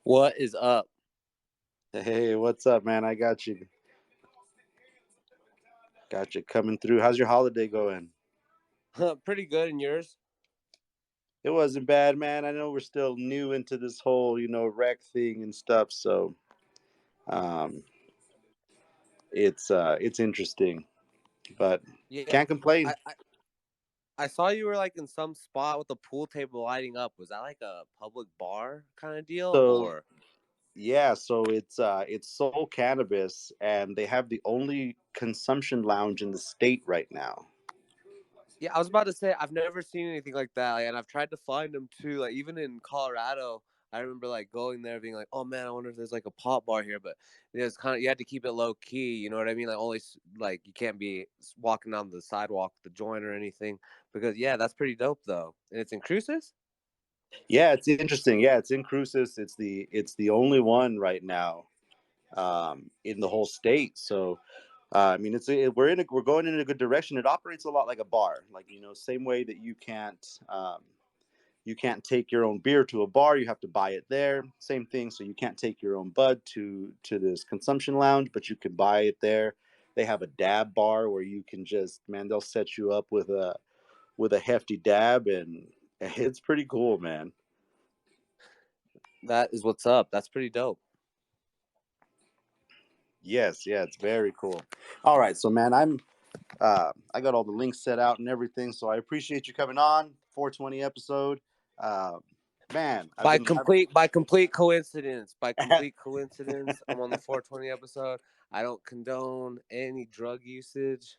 What is up? Hey, what's up, man? I got you. Got you coming through. How's your holiday going? Pretty good, and yours? It wasn't bad, man. I know we're still new into this whole, rec thing and stuff, so um it's interesting, but Yeah, can't complain. I, I I saw you were like in some spot with the pool table lighting up. Was that like a public bar kind of deal, So, or? yeah, so it's Soul Cannabis and they have the only consumption lounge in the state right now. Yeah, I was about to say I've never seen anything like that, and I've tried to find them too. Like even in Colorado, I remember like going there, being like, "Oh man, I wonder if there's like a pop bar here." But it's kind of you had to keep it low key. You know what I mean? Like only like you can't be walking down the sidewalk, the joint or anything. Because yeah, that's pretty dope though, and it's in Cruces. Yeah, it's interesting. Yeah, it's in Cruces. It's the only one right now in the whole state. So I mean, we're going in a good direction. It operates a lot like a bar, like same way that you can't take your own beer to a bar. You have to buy it there. Same thing. So you can't take your own bud to this consumption lounge, but you can buy it there. They have a dab bar where you can just man, they'll set you up with a hefty dab, and it's pretty cool, man. That is what's up. That's pretty dope. Yes, yeah, it's very cool. All right, so man, I got all the links set out and everything, so I appreciate you coming on. 420 episode. Uh, man, By complete coincidence, I'm on the 420 episode. I don't condone any drug usage.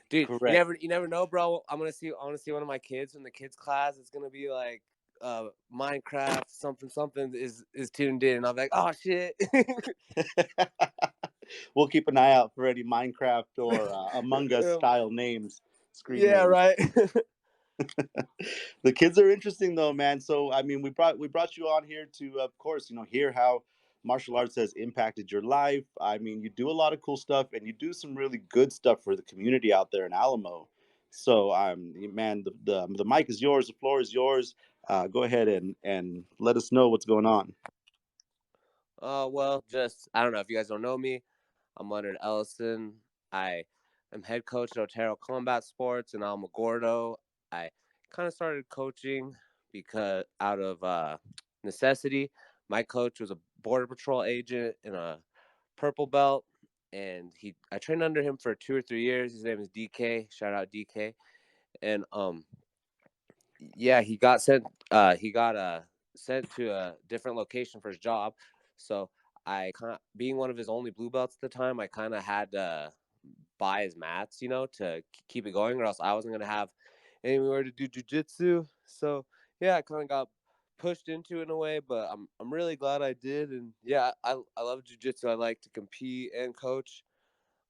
Dude, you correct. never know, bro. I want to see one of my kids in the kids class. It's gonna be like Minecraft something is tuned in. And I'm like, oh shit. We'll keep an eye out for any Minecraft or Among Us style names, screen Yeah, names. right. The kids are interesting though, man. So I mean, we brought you on here to, of course, hear how martial arts has impacted your life. I mean, you do a lot of cool stuff, and you do some really good stuff for the community out there in Alamo. So, man, the mic is yours, the floor is yours. Go ahead and let us know what's going on. Well, just I don't know if you guys don't know me. I'm Leonard Ellison. I am head coach at Otero Combat Sports in Alamogordo. I kind of started coaching because out of necessity. My coach was a border patrol agent in a purple belt, and I trained under him for 2 or 3 years. His name is DK. Shout out DK. And yeah, he got sent to a different location for his job. So I kind of being one of his only blue belts at the time, I kind of had to buy his mats, to keep it going, or else I wasn't gonna have anywhere to do jujitsu. So yeah, I kind of got pushed into it in a way, but I'm really glad I did. And yeah, I love jujitsu. I like to compete and coach.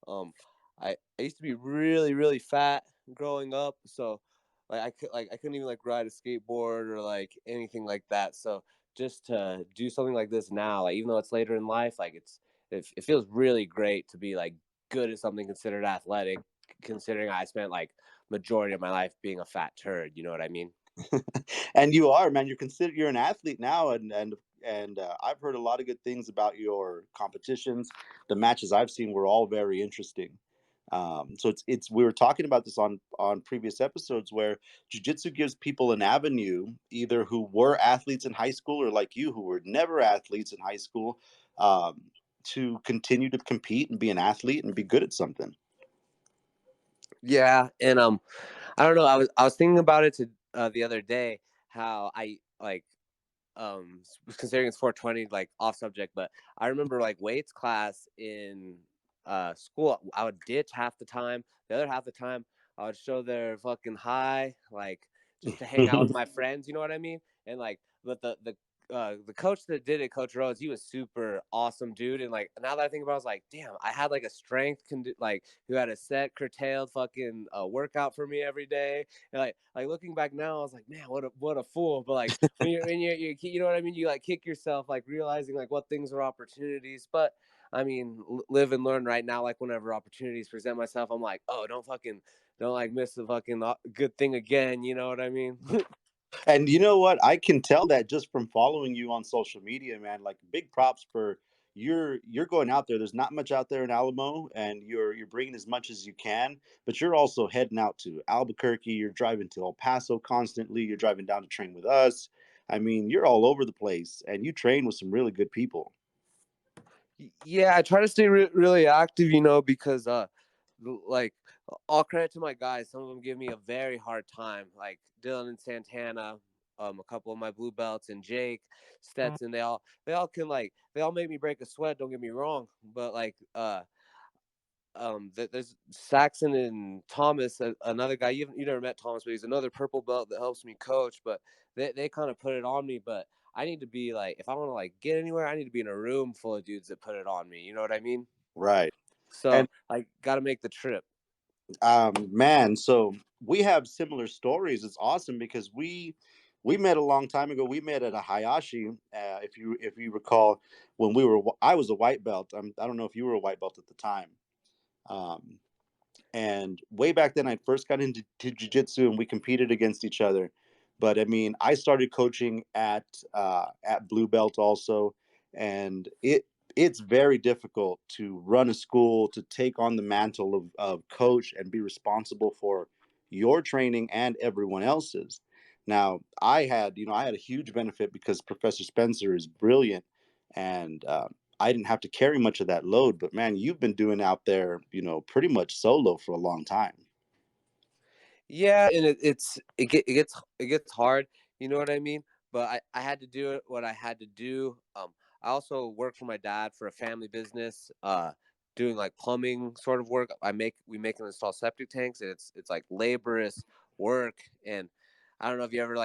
Um, I used to be really really fat growing up, so I couldn't even like ride a skateboard or like anything like that. So just to do something like this now, like even though it's later in life, like it feels really great to be like good at something considered athletic, considering I spent like majority of my life being a fat turd. You know what I mean? And you are, man. You're an athlete now, and I've heard a lot of good things about your competitions. The matches I've seen were all very interesting. So it's we were talking about this on previous episodes where jujitsu gives people an avenue, either who were athletes in high school or like you who were never athletes in high school, um, to continue to compete and be an athlete and be good at something. Yeah, and I don't know. I was thinking about it the other day how I like considering it's 420 like off subject, but I remember like weights class in school. I would ditch half the time. The other half the time I would show their fucking high, like just to hang out with my friends. You know what I mean? And like, but the coach that did it, Coach Rose, he was super awesome, dude. And like now that I think about it, I was like, damn, I had like a like who had a set curtailed fucking workout for me every day. And like looking back now, I was like, man, what a fool. But like when you know what I mean, you like kick yourself, like realizing like what things are opportunities. But I mean, live and learn right now. Like whenever opportunities present myself, I'm like, oh, don't like miss the fucking good thing again. You know what I mean? And you know what? I can tell that just from following you on social media, man. Like big props for you're going out there. There's not much out there in Alamo, and you're bringing as much as you can. But you're also heading out to Albuquerque. You're driving to El Paso constantly. You're driving down to train with us. I mean, you're all over the place, and you train with some really good people. Yeah, I try to stay really active, because like all credit to my guys. Some of them give me a very hard time, like Dylan and Santana, a couple of my blue belts, and Jake Stetson. They all can they all make me break a sweat. Don't get me wrong, but there's Saxon and Thomas, another guy. You never met Thomas, but he's another purple belt that helps me coach. But they kind of put it on me. But I need to be if I want to get anywhere, I need to be in a room full of dudes that put it on me. You know what I mean? Right. And So I got to make the trip. man, so we have similar stories. It's awesome because we met a long time ago. We met at a Hayashi, if you recall, when I was a white belt. I don't know if you were a white belt at the time. Um, and way back then, I first got into jiu-jitsu and we competed against each other. But I mean, I started coaching at blue belt also, and it's very difficult to run a school, to take on the mantle of coach and be responsible for your training and everyone else's. Now, I had a huge benefit because Professor Spencer is brilliant, and I didn't have to carry much of that load. But man, you've been doing out there, pretty much solo for a long time. Yeah, and it gets hard. You know what I mean? But I had to do it what I had to do. I also work for my dad for a family business, doing plumbing sort of work. We make and install septic tanks, and it's laborious work. And I don't know if you ever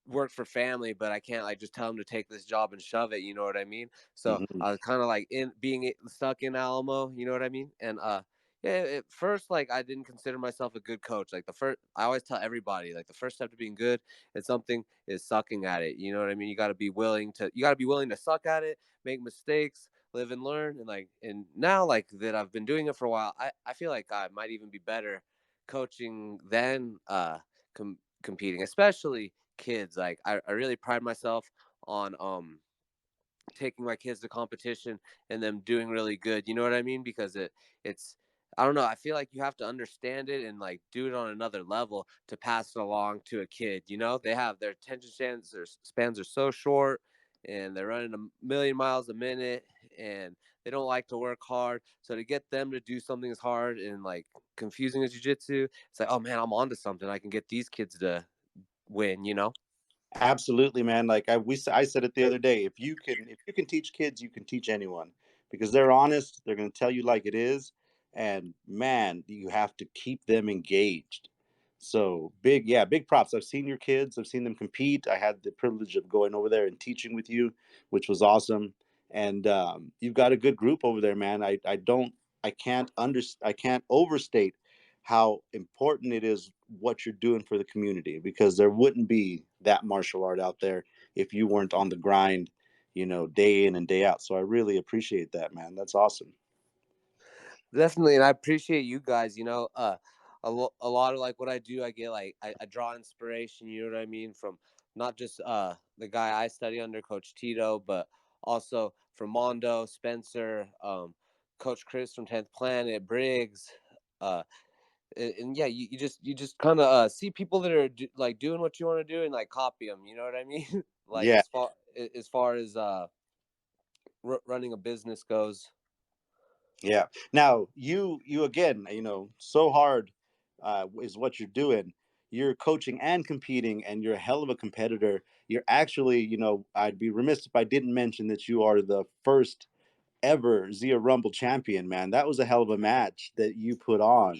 work for family, but I can't just tell them to take this job and shove it. You know what I mean? So Hmm. I was kind of in being stuck in Alamo. You know what I mean? And yeah, at first, I didn't consider myself a good coach. I always tell everybody, the first step to being good at something is sucking at it. You know what I mean? You got to be willing to suck at it, make mistakes, live and learn. And now, that I've been doing it for a while, I feel like I might even be better coaching than competing, especially kids. I really pride myself on taking my kids to competition and them doing really good. You know what I mean? Because it's I don't know. I feel like you have to understand it and do it on another level to pass it along to a kid. They have their attention spans. Their spans are so short, and they're running a million miles a minute, and they don't like to work hard. So to get them to do something as hard and confusing as jujitsu, it's oh man, I'm onto something. I can get these kids to win. Absolutely, man. I said it the other day. If you can teach kids, you can teach anyone because they're honest. They're going to tell you like it is, and man, you have to keep them engaged. So big, yeah, big props. I've seen your kids. I've seen them compete. I had the privilege of going over there and teaching with you, which was awesome. And you've got a good group over there, man. I can't overstate how important it is what you're doing for the community because there wouldn't be that martial art out there if you weren't on the grind, day in and day out. So I really appreciate that, man. That's awesome. Definitely, and I appreciate you guys. A lot of what I do, I get I draw inspiration. You know what I mean, from not just the guy I study under, Coach Tito, but also from Mondo, Spencer, Coach Chris from 10th Planet, Briggs, uh, and yeah, you just kind of see people that are doing what you want to do and copy them. You know what I mean? Yeah. As far as running a business goes. Yeah. Now you again, so hard is what you're doing. You're coaching and competing, and you're a hell of a competitor. You're actually, I'd be remiss if I didn't mention that you are the first ever Zia Rumble champion, man. That was a hell of a match that you put on,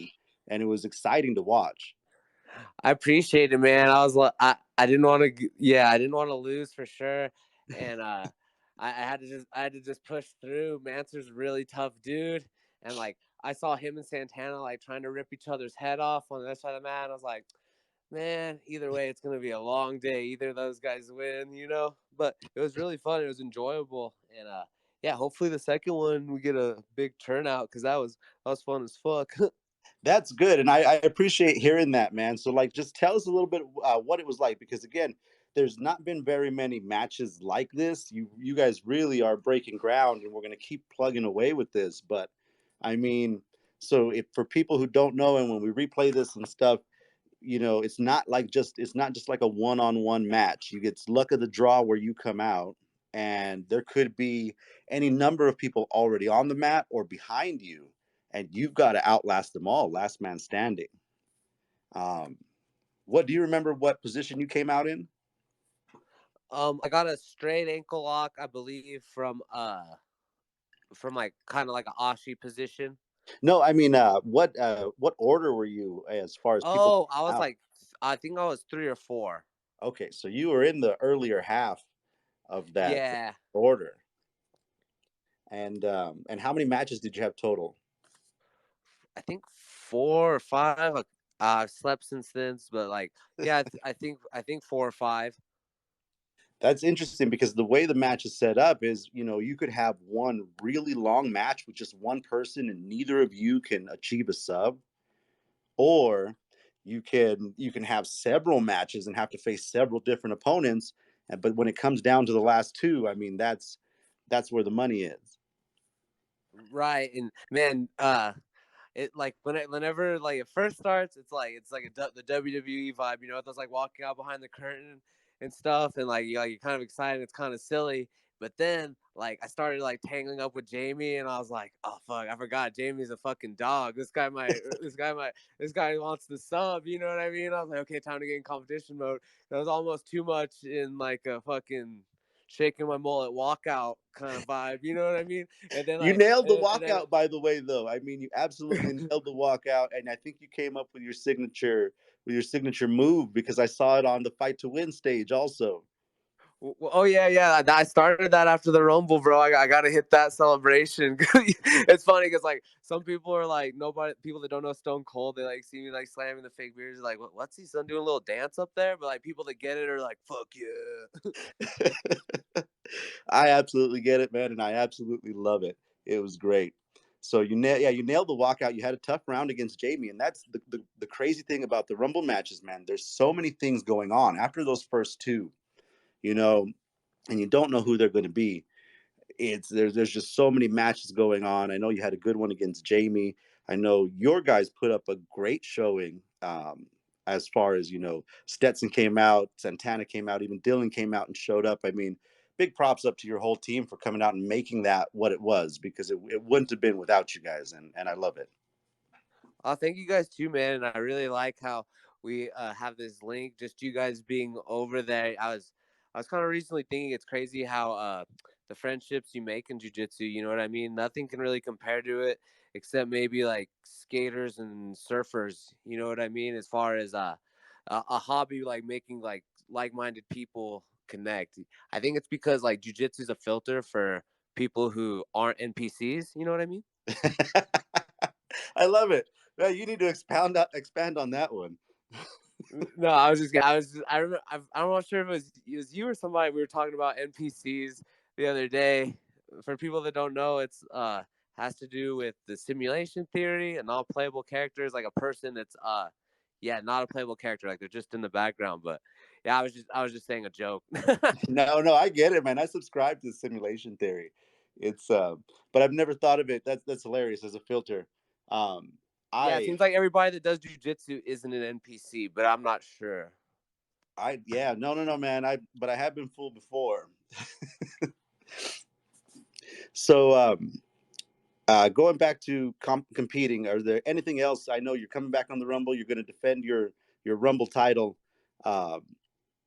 and it was exciting to watch. I appreciate it, man. I didn't want to, yeah, I didn't want to lose for sure, and I had to just push through. Mansur's a really tough dude, and I saw him and Santana trying to rip each other's head off on the other side of the mat. I was like, man, either way, it's gonna be a long day. Either of those guys win. But it was really fun. It was enjoyable, and yeah, hopefully the second one we get a big turnout because that was fun as fuck. That's good, and I appreciate hearing that, man. So, like, just tell us a little bit what it was like, because again, there's not been very many matches like this. You guys really are breaking ground, and we're gonna keep plugging away with this. But I mean, so if for people who don't know, and when we replay this and stuff, it's not just like a one-on-one match. You get luck of the draw where you come out, and there could be any number of people already on the mat or behind you, and you've got to outlast them all, last man standing. um what do you remember, what position you came out in? I got a straight ankle lock, I believe, from like kind of like an Ashi position. No, I mean, what order were you as far as people Oh, I was out? like, I think I was 3 or 4. Okay, so you were in the earlier half of that Yeah, order. And how many matches did you have total? I think 4 or 5. Like, I've slept since then, but like, yeah, I think 4 or 5. That's interesting because the way the match is set up is, you could have one really long match with just one person and neither of you can achieve a sub, or you can have several matches and have to face several different opponents. But when it comes down to the last two, I mean, that's where the money is. Right, and man, it like whenever like it first starts, it's like the WWE vibe, It's like walking out behind the curtain and stuff, and you're kind of excited. It's kind of silly, but then like I started like tangling up with Jamie, and I was like, oh fuck, I forgot Jamie's a fucking dog. This guy wants the sub. You know what I mean? I was like, okay, time to get in competition mode. That was almost too much in like a fucking shaking my mullet walkout kind of vibe. You know what I mean? And then You like nailed the and then walkout, by the way, though. I mean, you absolutely nailed the walkout, and I think you came up with your signature move, because I saw it on the Fight to Win stage also. Oh yeah, yeah. I started that after the Rumble, bro. I gotta hit that celebration. It's funny because like some people are like nobody, people that don't know Stone Cold, they like see me like slamming the fake beers, like what's he son doing a little dance up there? But like people that get it are like fuck yeah. I absolutely get it, man, and I absolutely love it. It was great. So you nailed the walkout. You had a tough round against Jamie, and that's the crazy thing about the Rumble matches, man. There's so many things going on after those first two, you know, and you don't know who they're going to be. There's just so many matches going on. I know you had a good one against Jamie. I know your guys put up a great showing. As far as Stetson came out, Santana came out, even Dylan came out and showed up. I mean, big props up to your whole team for coming out and making that what it was, because it wouldn't have been without you guys, and I love it. Thank you guys too, man. And I really like how we have this link, just you guys being over there. I was kind of recently thinking it's crazy how the friendships you make in jujitsu, you know what I mean? Nothing can really compare to it except maybe like skaters and surfers, you know what I mean? As far as a hobby, like making like-minded people connect. I think it's because like jujitsu is a filter for people who aren't NPCs, you know what I mean? I love it. Man, you need to expand on that one. No, I was just, I was, just, I remember, I'm not sure if it was you or somebody. We were talking about NPCs the other day. For people that don't know, it's has to do with the simulation theory. A non-playable character is like a person that's yeah, not a playable character. Like they're just in the background. But yeah, I was just saying a joke. No, no, I get it, man. I subscribe to simulation theory. It's but I've never thought of it. That's hilarious as a filter. Um, Yeah, it I seems like everybody that does jujitsu isn't an NPC, but I'm not sure. yeah, no, no, no, man. But I have been fooled before. So going back to competing, are there anything else? I know you're coming back on the Rumble. You're going to defend your Rumble title. Um,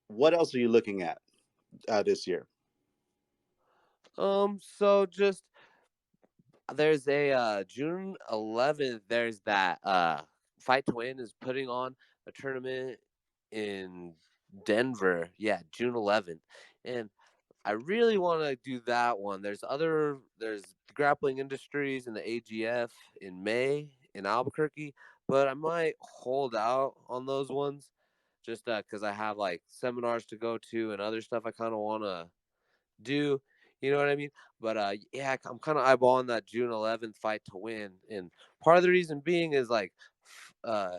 what else are you looking at this year? So just there's a June 11th. There's that Fight to Win is putting on a tournament in Denver. Yeah, June 11th, and I really want to do that one. There's Grappling Industries and the AGF in May in Albuquerque, but I might hold out on those ones just because I have like seminars to go to and other stuff I kind of want to do. You know what I mean? But yeah, I'm kind of eyeballing that June 11th Fight to Win, and part of the reason being is like uh,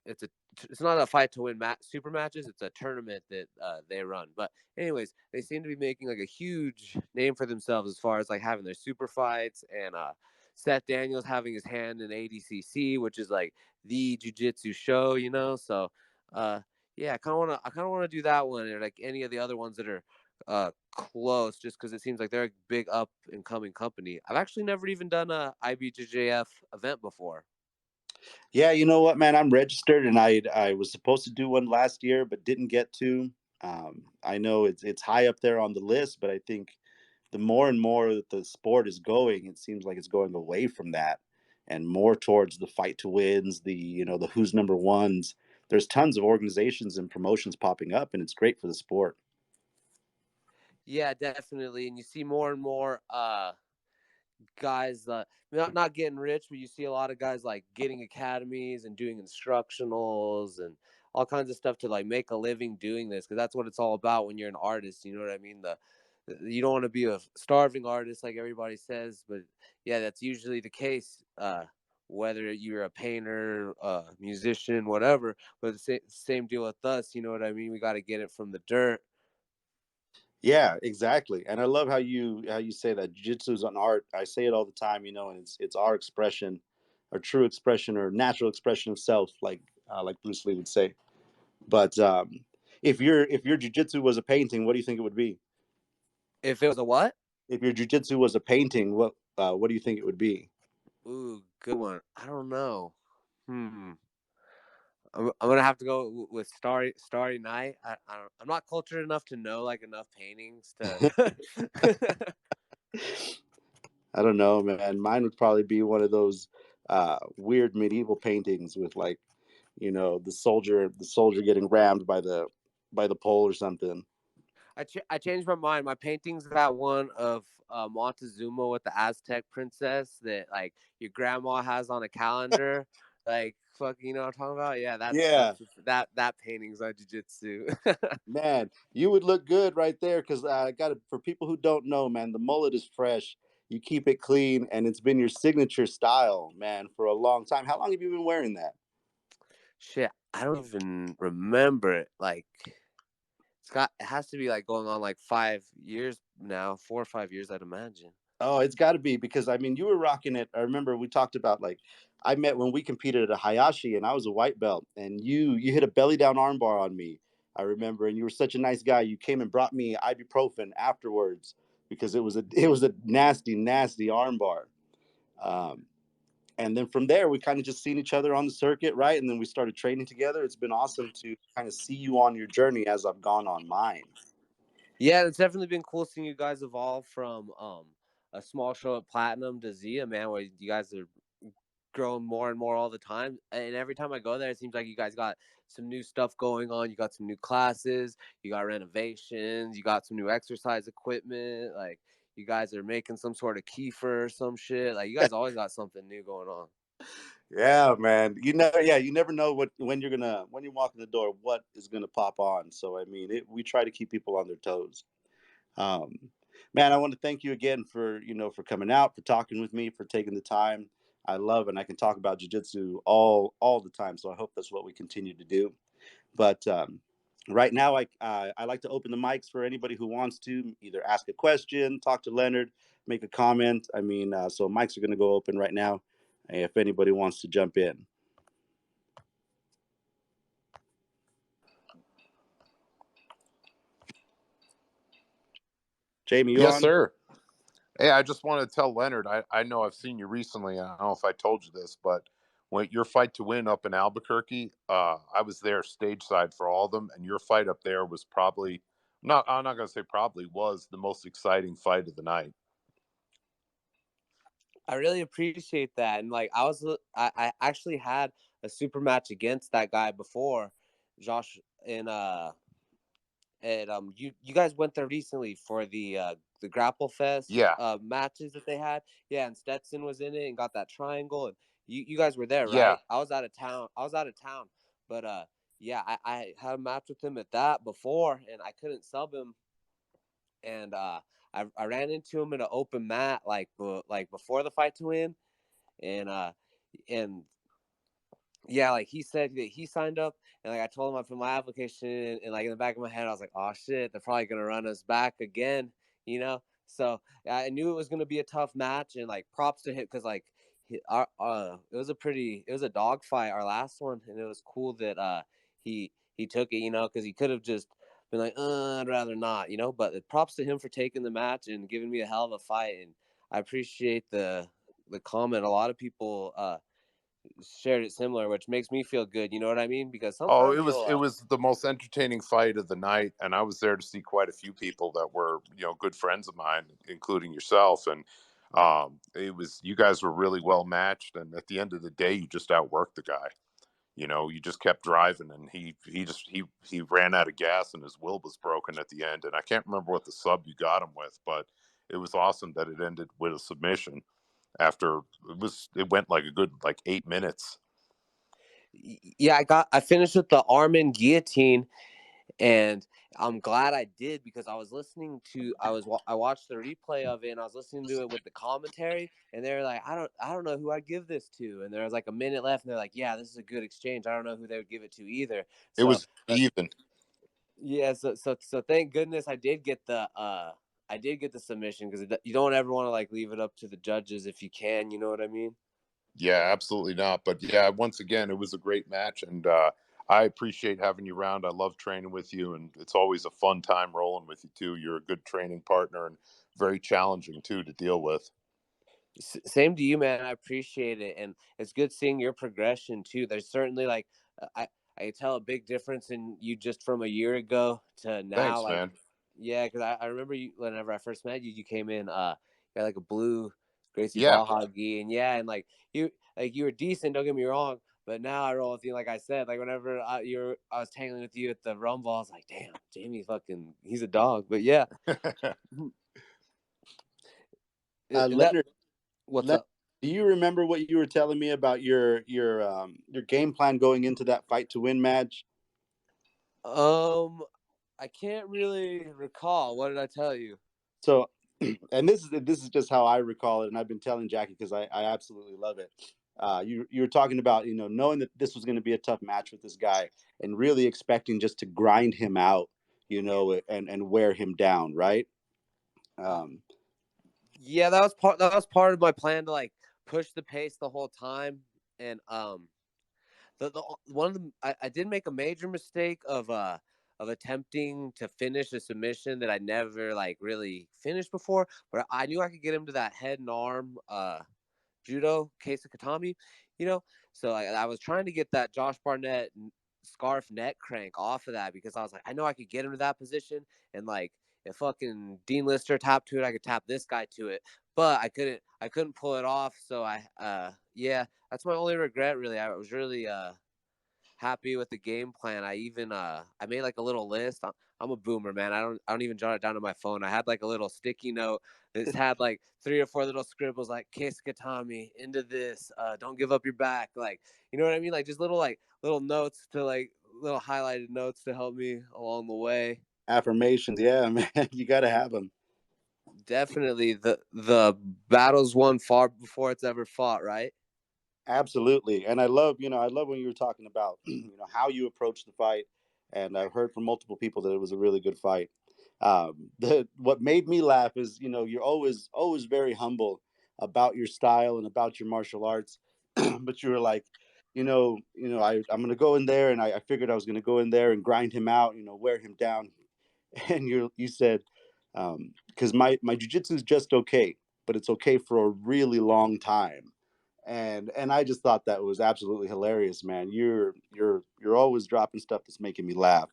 it's a it's not a fight to win super matches. It's a tournament that they run. But anyways, they seem to be making like a huge name for themselves as far as like having their super fights and Seth Daniels having his hand in ADCC, which is like the jiu-jitsu show, you know. So yeah, I kind of want to do that one or like any of the other ones that are close, just because it seems like they're a big up and coming company. I've actually never even done a IBJJF event before. Yeah, you know what, man? I'm registered, and I was supposed to do one last year, but didn't get to. I know it's high up there on the list, but I think the more and more that the sport is going, it seems like it's going away from that and more towards the fight to wins, the the who's number ones. There's tons of organizations and promotions popping up, and it's great for the sport. Yeah, definitely. And you see more and more guys not getting rich, but you see a lot of guys like getting academies and doing instructionals and all kinds of stuff to like make a living doing this, because that's what it's all about when you're an artist. You know what I mean? The You don't want to be a starving artist like everybody says, but yeah, that's usually the case. Whether you're a painter, musician, whatever, but the same deal with us. You know what I mean? We got to get it from the dirt. Yeah, exactly. And I love how you say that jiu-jitsu is an art. I say it all the time, and it's our expression, our true expression or natural expression of self, like Bruce Lee would say. But if your jiu-jitsu was a painting, what do you think it would be? If it was a what? If your jiu-jitsu was a painting, what do you think it would be? Ooh, good one. I don't know. Hmm. I'm gonna have to go with Starry Night. I'm not cultured enough to know like enough paintings to. I don't know, man. Mine would probably be one of those weird medieval paintings with like, the soldier getting rammed by the pole or something. I changed my mind. My painting's that one of Montezuma with the Aztec princess that like your grandma has on a calendar. Like fuck, you know what I'm talking about? Yeah, Yeah, that painting's on jujitsu. man, you would look good right there because I got it for people who don't know, man. The mullet is fresh. You keep it clean, and it's been your signature style, man, for a long time. How long have you been wearing that? Shit, I don't even remember it. Like it has to be like going on like 5 years now, 4 or 5 years, I'd imagine. Oh, it's got to be because I mean, you were rocking it. I remember we talked about like I met when we competed at a Hayashi, and I was a white belt, and you hit a belly down armbar on me. I remember, and you were such a nice guy. You came and brought me ibuprofen afterwards because it was a nasty, nasty armbar. Um, and then from there, we kind of just seen each other on the circuit, right? And then we started training together. It's been awesome to kind of see you on your journey as I've gone on mine. Yeah, it's definitely been cool seeing you guys evolve from a small show at Platinum to Zia, man, where you guys are growing more and more all the time. And every time I go there, it seems like you guys got some new stuff going on. You got some new classes, you got renovations, you got some new exercise equipment. Like you guys are making some sort of kefir or some shit. Like you guys always got something new going on. Yeah, man. You never know when you walk in the door what is gonna pop on. So I mean, we try to keep people on their toes. Um, man, I want to thank you again for for coming out, for talking with me, for taking the time. I love and I can talk about jujitsu all the time. So I hope that's what we continue to do. But right now, I like to open the mics for anybody who wants to either ask a question, talk to Leonard, make a comment. I mean, so mics are going to go open right now. If anybody wants to jump in, Jamie, you Yes, on? sir. Hey, I just want to tell Leonard, I know I've seen you recently. I don't know if I told you this, but when your fight to win up in Albuquerque, I was there stage side for all of them, and your fight up there was probably I'm not going to say probably was the most exciting fight of the night. I really appreciate that. And like I actually had a super match against that guy before, Josh, in and you guys went there recently for the Grapple Fest Yeah, matches that they had. Yeah, and Stetson was in it and got that triangle, and you guys were there, yeah, right? I was out of town. But yeah, I had a match with him at that before, and I couldn't sub him, and I ran into him in an open mat like before the fight to win, and and yeah, like he said that he signed up, and like I told him I put my application in, and like in the back of my head, I was like, oh shit, they're probably gonna run us back again, you know. So I knew it was gonna be a tough match, and like props to him because like it was a dog fight our last one, and it was cool that he took it, you know, because he could have just been like, I'd rather not, you know. But props to him for taking the match and giving me a hell of a fight, and I appreciate the comment. A lot of people shared it similar, which makes me feel good. You know what I mean? Because Oh, sometimes you'll, it was the most entertaining fight of the night, and I was there to see quite a few people that were, you know, good friends of mine, including yourself. And it was, you guys were really well matched, and at the end of the day, you just outworked the guy. You know, you just kept driving, and he ran out of gas, and his will was broken at the end. And I can't remember what the sub you got him with, but it was awesome that it ended with a submission. After it went like a good like 8 minutes. yeah, I finished with the arm and guillotine, and I'm glad I did because I was listening to I watched the replay of it, and I was listening to it with the commentary, and they're like, I don't know who I'd give this to, and there was like a minute left, and they're like, yeah, this is a good exchange. I don't know who they would give it to either. It So was even. yeah, so thank goodness I did get the submission because you don't ever want to like leave it up to the judges if you can, you know what I mean? Yeah, absolutely not. But yeah, once again, it was a great match, and I appreciate having you around. I love training with you, and it's always a fun time rolling with you too. You're a good training partner and very challenging too to deal with. Same to you, man. I appreciate it, and it's good seeing your progression too. There's certainly like I tell a big difference in you just from a year ago to now. Thanks, Like, man. yeah, because I remember you whenever I first met you, you came in you had like a blue Gracie Yeah. Baja gi, and yeah, and like you were decent. Don't get me wrong, but now I roll with you. Like I said, like whenever I was tangling with you at the Rumble, I was like, damn, Jamie, fucking, he's a dog. But yeah, and that Leonard, what's Leonard, up? do you remember what you were telling me about your game plan going into that fight to win match? I can't really recall. What did I tell you? So, and this is just how I recall it, and I've been telling Jackie because I absolutely love it. You were talking about, you know, knowing that this was going to be a tough match with this guy and really expecting just to grind him out, you know, and wear him down, right? Uh, Um, yeah, that was part of my plan to like push the pace the whole time, and the one of the I did make a major mistake of attempting to finish a submission that I never like really finished before, but I knew I could get him to that head and arm judo case of katami, you know. So I was trying to get that Josh Barnett scarf neck crank off of that because I was like, I know I could get him to that position, and like if fucking Dean Lister tapped to it, I could tap this guy to it, but I couldn't pull it off. So yeah, that's my only regret really. I was really happy with the game plan. I made like a little list. I'm a boomer, man. I don't even jot it down on my phone. I had like a little sticky note that's had like 3 or 4 little scribbles like Case Katami into this. Don't give up your back. Like, you know what I mean? Like just little notes to like little highlighted notes to help me along the way. Affirmations, yeah, man, you got to have them. Definitely the battle's won far before it's ever fought, right? Absolutely, and I love when you were talking about how you approach the fight, and I've heard from multiple people that it was a really good fight. What made me laugh is you're always very humble about your style and about your martial arts, but you were like, I'm gonna go in there, and I figured I was gonna go in there and grind him out, wear him down, and you said, because my jujitsu is just okay, but it's okay for a really long time. And I just thought that was absolutely hilarious, man. You're always dropping stuff that's making me laugh.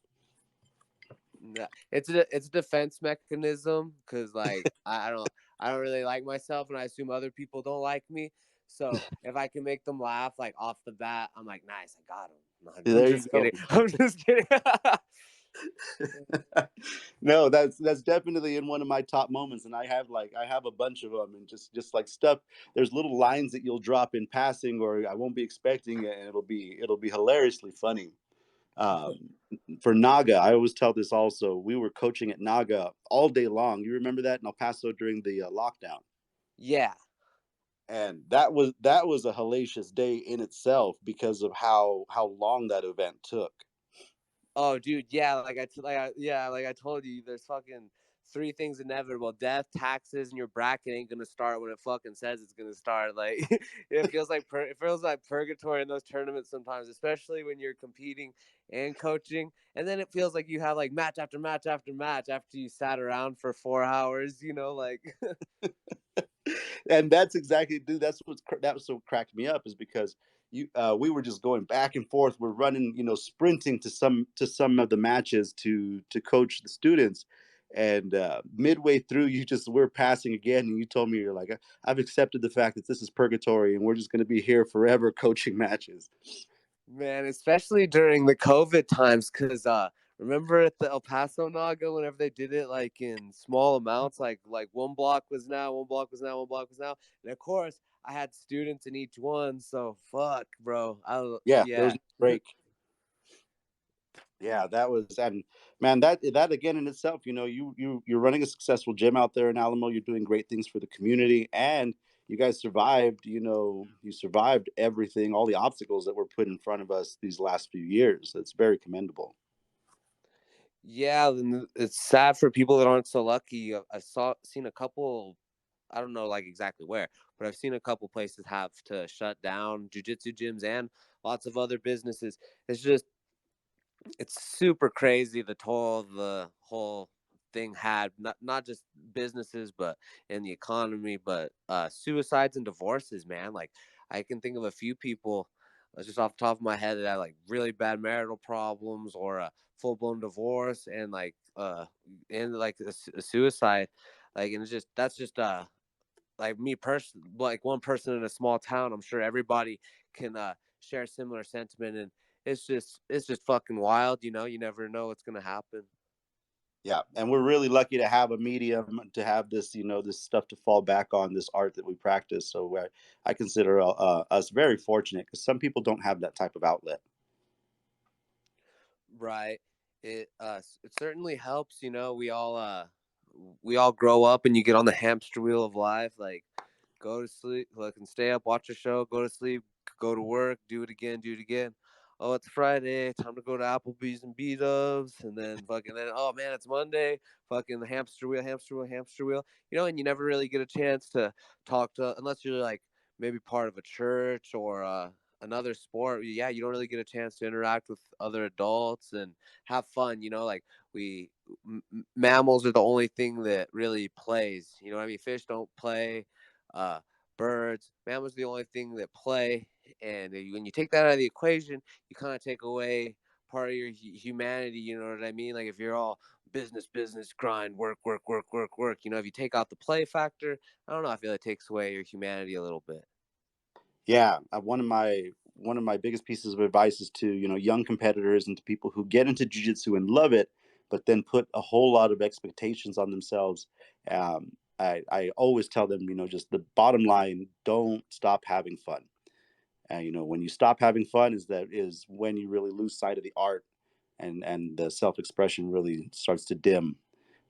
Yeah, it's a defense mechanism because like I don't really like myself, and I assume other people don't like me. So if I can make them laugh like off the bat, I'm like, nice, I got him. No, I'm There you just go. kidding. I'm just kidding. No, that's definitely in one of my top moments, and I have a bunch of them, and just like stuff. There's little lines that you'll drop in passing, or I won't be expecting it, and it'll be hilariously funny. Um, for Naga, I always tell this also. We were coaching at Naga all day long. You remember that in El Paso during the lockdown? Yeah, and that was a hellacious day in itself because of how long that event took. Oh, dude, yeah, like I told you, there's fucking three things inevitable: death, taxes, and your bracket ain't gonna start when it fucking says it's gonna start. Like, it feels like purgatory in those tournaments sometimes, especially when you're competing and coaching, and then it feels like you have like match after match after match after you sat around for 4 hours. Like. And that's exactly, dude. That was so cracked me up, is because we were just going back and forth. We're running, sprinting to some of the matches to coach the students, and midway through, we're passing again, and you told me, you're like, I've accepted the fact that this is purgatory, and we're just going to be here forever coaching matches. Man, especially during the COVID times, because remember at the El Paso Naga, whenever they did it like in small amounts, like one block was now, one block was now, one block was now, and of course I had students in each one, so fuck, bro. Yeah, there was Yeah. no break. Yeah, that was, and man, that again in itself, you're running a successful gym out there in Alamo. You're doing great things for the community, and you guys survived. You survived everything, all the obstacles that were put in front of us these last few years. That's very commendable. Yeah, and it's sad for people that aren't so lucky. Seen a couple. I don't know like exactly where, but I've seen a couple places have to shut down jujitsu gyms and lots of other businesses. It's just it's super crazy the toll the whole thing had, not just businesses but in the economy, but suicides and divorces, man. Like, I can think of a few people just off the top of my head that had like really bad marital problems or a full-blown divorce and like a suicide, like, and that's just like me personally, like one person in a small town. I'm sure everybody can share a similar sentiment, and it's just fucking wild. You never know what's gonna happen. Yeah, and we're really lucky to have a medium, to have this, this stuff to fall back on, this art that we practice. So I consider us very fortunate, because some people don't have that type of outlet. Right. It certainly helps. We all grow up and you get on the hamster wheel of life. Like, go to sleep, like, and stay up, watch a show, go to sleep, go to work, do it again, do it again. Oh, it's Friday, time to go to Applebee's and B-Dubs, and then oh man, it's Monday, fucking the hamster wheel, hamster wheel, hamster wheel. And you never really get a chance to talk to, unless you're like maybe part of a church or another sport. Yeah, you don't really get a chance to interact with other adults and have fun. Like, mammals are the only thing that really plays. You know what I mean? Fish don't play. Uh, Birds, mammals are the only thing that play. And when you take that out of the equation, you kind of take away part of your humanity. You know what I mean? Like, if you're all business, business, grind, work, work, work, work, work. If you take out the play factor, I don't know. I feel it takes away your humanity a little bit. Yeah, one of my biggest pieces of advice is to, young competitors and to people who get into jiu-jitsu and love it, but then put a whole lot of expectations on themselves. I always tell them, just the bottom line: don't stop having fun. And when you stop having fun, is when you really lose sight of the art, and the self-expression really starts to dim.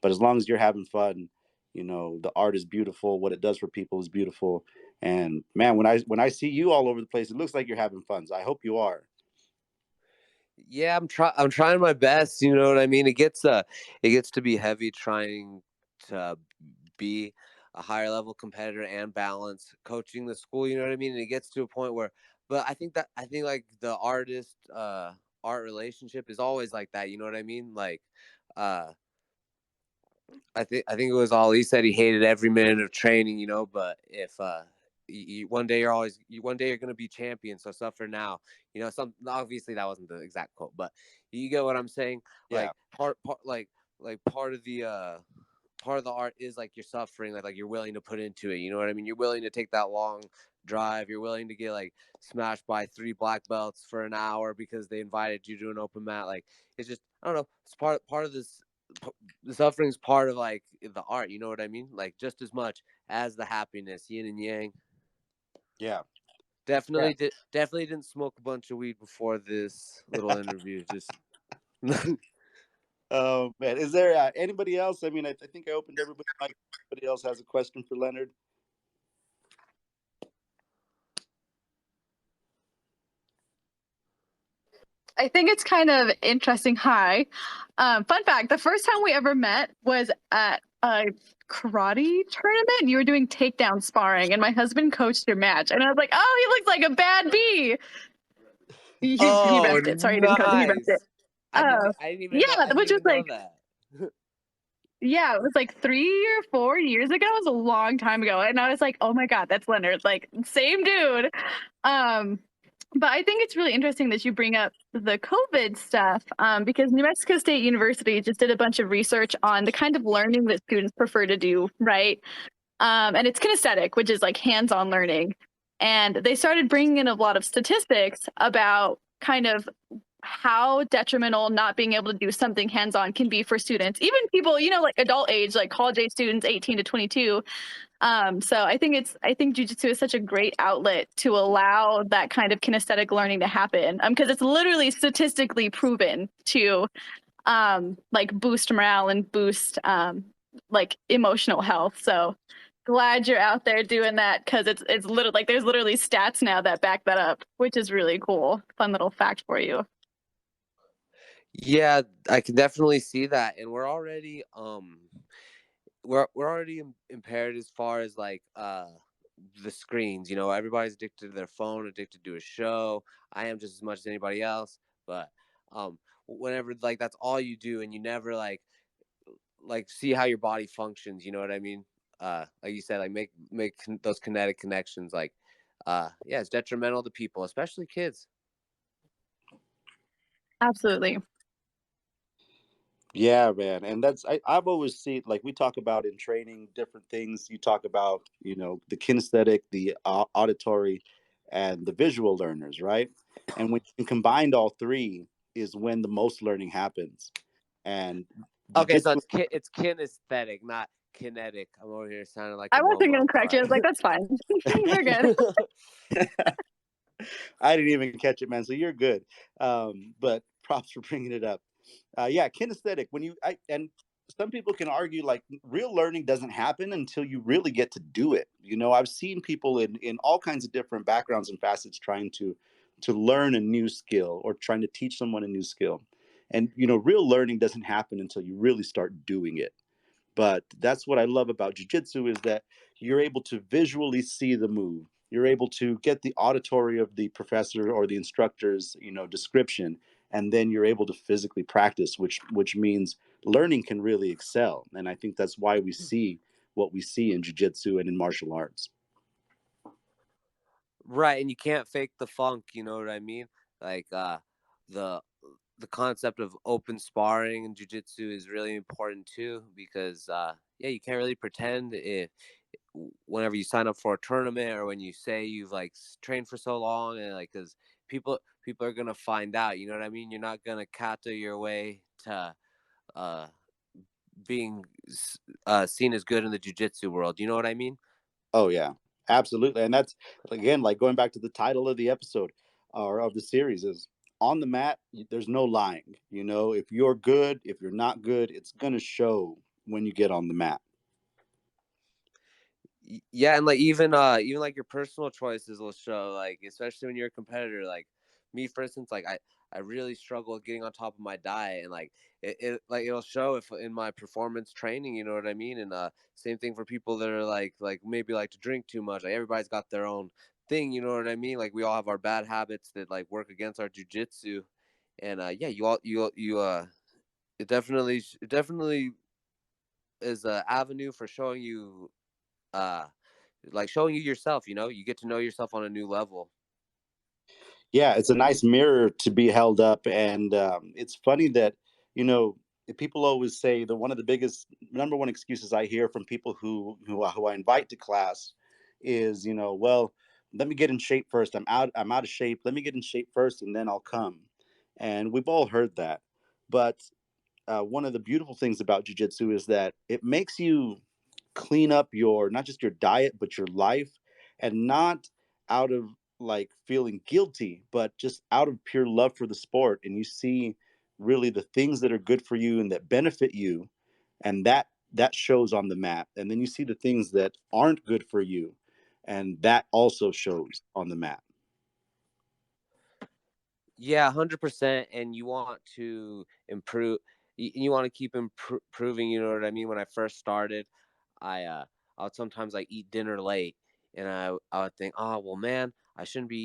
But as long as you're having fun, the art is beautiful. What it does for people is beautiful. And man, when I see you all over the place, it looks like you're having fun. So I hope you are. Yeah, I'm trying my best. You know what I mean? It gets to be heavy trying to be a higher level competitor and balance coaching the school. You know what I mean? And it gets to a point where, but I think like the art relationship is always like that. You know what I mean? Like, uh, I think it was Ali said he hated every minute of training. But if one day one day you're gonna be champion, so suffer now. Some obviously that wasn't the exact quote, but you get what I'm saying. Yeah. Like, like part of the art is like you're suffering, like you're willing to put into it. You know what I mean? You're willing to take that long drive. You're willing to get like smashed by 3 black belts for an hour because they invited you to an open mat. Like, it's just, I don't know. It's part of this. The suffering is part of like the art. You know what I mean? Like, just as much as the happiness, yin and yang. Yeah. Yeah. Definitely didn't smoke a bunch of weed before this little interview. Just Oh man, is there anybody else? I mean, I think I opened everybody. Anybody else has a question for Leonard? I think it's kind of interesting. Hi. Fun fact, the first time we ever met was at a karate tournament. You were doing takedown sparring, and my husband coached your match. And I was like, oh, he looks like a bad bee. He Oh, repped it. Sorry, he didn't coach it. He repped it. nice. I didn't even know. Yeah, I didn't which was even know like, that. yeah, it was like 3 or 4 years ago. It was a long time ago. And I was like, oh my God, that's Leonard. Like, same dude. Um, but I think it's really interesting that you bring up the COVID stuff because New Mexico State University just did a bunch of research on the kind of learning that students prefer to do, right? And it's kinesthetic, which is like hands-on learning. And they started bringing in a lot of statistics about kind of how detrimental not being able to do something hands-on can be for students, even people, like adult age, like college age students, 18 to 22. So I think jujitsu is such a great outlet to allow that kind of kinesthetic learning to happen. Because it's literally statistically proven to like boost morale and boost like emotional health. So glad you're out there doing that, because it's literally like there's literally stats now that back that up, which is really cool. Fun little fact for you. Yeah, I can definitely see that, and we're already impaired as far as like the screens. Everybody's addicted to their phone, addicted to a show. I am just as much as anybody else, but whenever like that's all you do, and you never like see how your body functions. You know what I mean? Like you said, like make those kinetic connections. Like, yeah, it's detrimental to people, especially kids. Absolutely. Yeah, man. And I've always seen, like we talk about in training different things. You talk about, the kinesthetic, the auditory, and the visual learners, right? And when you combine all three is when the most learning happens. And Okay, so jujitsu, it's kinesthetic, not kinetic. I'm over here sounding like I a wasn't Momo. gonna correct you. I was like, that's fine. We're good. I didn't even catch it, man. So you're good. But props for bringing it up. Yeah, kinesthetic. And some people can argue like real learning doesn't happen until you really get to do it. I've seen people in all kinds of different backgrounds and facets trying to learn a new skill or trying to teach someone a new skill. And real learning doesn't happen until you really start doing it. But that's what I love about jujitsu is that you're able to visually see the move. You're able to get the auditory of the professor or the instructor's, description, and then you're able to physically practice, which means learning can really excel. And I think that's why we see what we see in jujitsu and in martial arts. Right, and you can't fake the funk. You know what I mean? Like the the concept of open sparring and jujitsu is really important too, because yeah, you can't really pretend if whenever you sign up for a tournament or when you say you've like trained for so long, and like because people are gonna find out. You know what I mean? You're not gonna kata your way to uh being seen as good in the jujitsu world. You know what I mean? Oh yeah, absolutely. And that's again like going back to the title of the episode or of the series is on the mat. There's no lying. If you're good, if you're not good, it's gonna show when you get on the mat. Yeah, and like even like your personal choices will show, like especially when you're a competitor. Like me, for instance, like I really struggle with getting on top of my diet, and like like it'll show if in my performance training. You know what I mean? And same thing for people that are like maybe like to drink too much. Like everybody's got their own thing. You know what I mean? Like we all have our bad habits that like work against our jujitsu, and yeah, it definitely is an avenue for showing you uh like showing you yourself. You get to know yourself on a new level. Yeah, it's a nice mirror to be held up, and it's funny that you know people always say that one of the biggest number one excuses I hear from people who I invite to class is well, let me get in shape first. I'm out of shape. Let me get in shape first, and then I'll come. And we've all heard that, but one of the beautiful things about jujitsu is that it makes you clean up your not just your diet but your life, and not out of like feeling guilty but just out of pure love for the sport, and you see really the things that are good for you and that benefit you, and that shows on the mat, and then you see the things that aren't good for you, and that also shows on the mat. Yeah, 100%. And you want to improve. You want to keep improving. You know what I mean? When I first started, I I would sometimes like eat dinner late, and I would think, oh well, man, I shouldn't be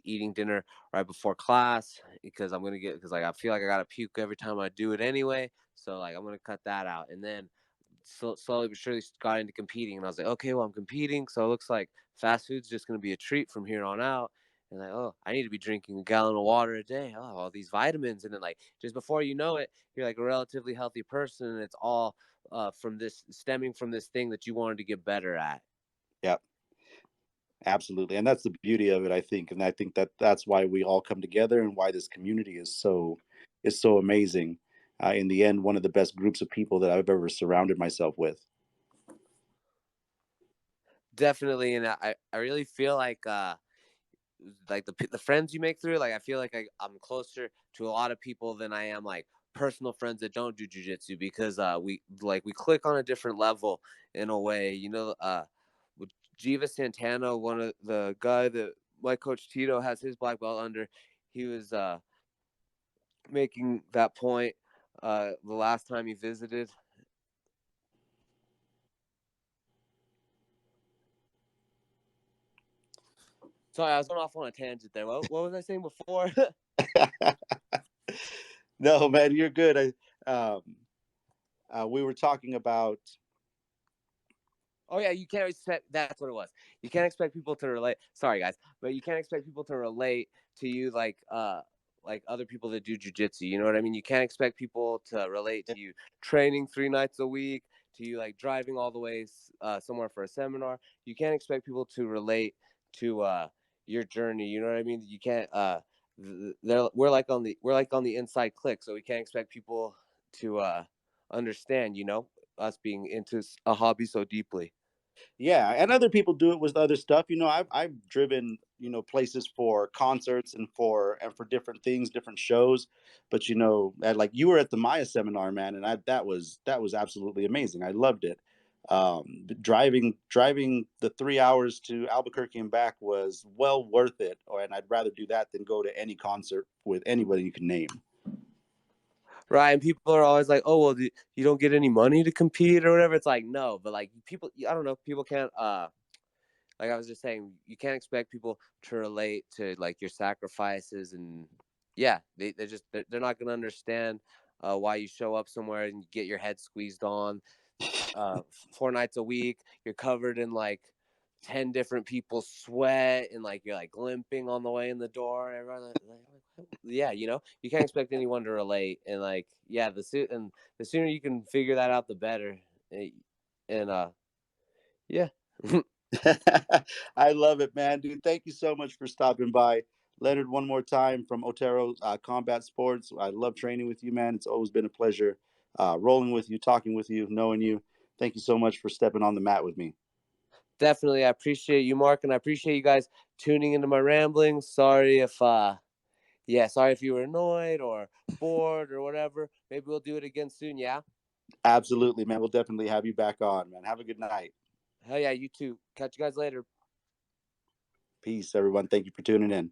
eating dinner right before class because I'm gonna get because like I feel like I gotta puke every time I do it anyway. So like I'm gonna cut that out, and then slowly but surely got into competing, and I was like, okay, well I'm competing, so it looks like fast food's just gonna be a treat from here on out. And like, oh, I need to be drinking a gallon of water a day. Oh, all these vitamins, and then like just before you know it, you're like a relatively healthy person, and it's all from this stemming from this thing that you wanted to get better at. Yeah, absolutely. And that's the beauty of it, I think. And I think that that's why we all come together and why this community is so amazing. In the end, one of the best groups of people that I've ever surrounded myself with. Definitely, and I really feel like the friends you make through, like I feel like I'm closer to a lot of people than I am like personal friends that don't do jujitsu, because we click on a different level in a way, with Jiva Santana, one of the guy that my coach Tito has his black belt under. He was making that point the last time he visited. Sorry, I was going off on a tangent there. What was I saying before? No, man, you're good. We were talking about. Oh yeah, you can't expect. That's what it was. You can't expect people to relate. Sorry guys, but you can't expect people to relate to you like other people that do jujitsu. You know what I mean? You can't expect people to relate to you training 3 nights a week, to you like driving all the way somewhere for a seminar. You can't expect people to relate to your journey. You know what I mean? You can't. We're like on the inside click, so we can't expect people to understand. Us being into a hobby so deeply. Yeah, and other people do it with other stuff. I've driven places for concerts and for different things, different shows. But like you were at the Maya seminar, man, and that was absolutely amazing. I loved it. Driving the 3 hours to Albuquerque and back was well worth it. And I'd rather do that than go to any concert with anybody you can name. Right, and people are always like, "Oh, well, you don't get any money to compete or whatever." It's like, no, but like people, I don't know, people can't. Like I was just saying, you can't expect people to relate to like your sacrifices, and yeah, they're not gonna understand why you show up somewhere and you get your head squeezed on 4 nights a week. You're covered in like 10 different people's sweat, and like you're like limping on the way in the door. Everyone, yeah, you can't expect anyone to relate. And like, yeah, the sooner you can figure that out, the better. And yeah. I love it, man, dude. Thank you so much for stopping by, Leonard. One more time from Otero Combat Sports. I love training with you, man. It's always been a pleasure rolling with you, talking with you, knowing you. Thank you so much for stepping on the mat with me. Definitely, I appreciate you, Mark, and I appreciate you guys tuning into my ramblings. Sorry if you were annoyed or bored or whatever. Maybe we'll do it again soon. Yeah. Absolutely, man. We'll definitely have you back on, man. Have a good night. Hell yeah, you too. Catch you guys later. Peace, everyone. Thank you for tuning in.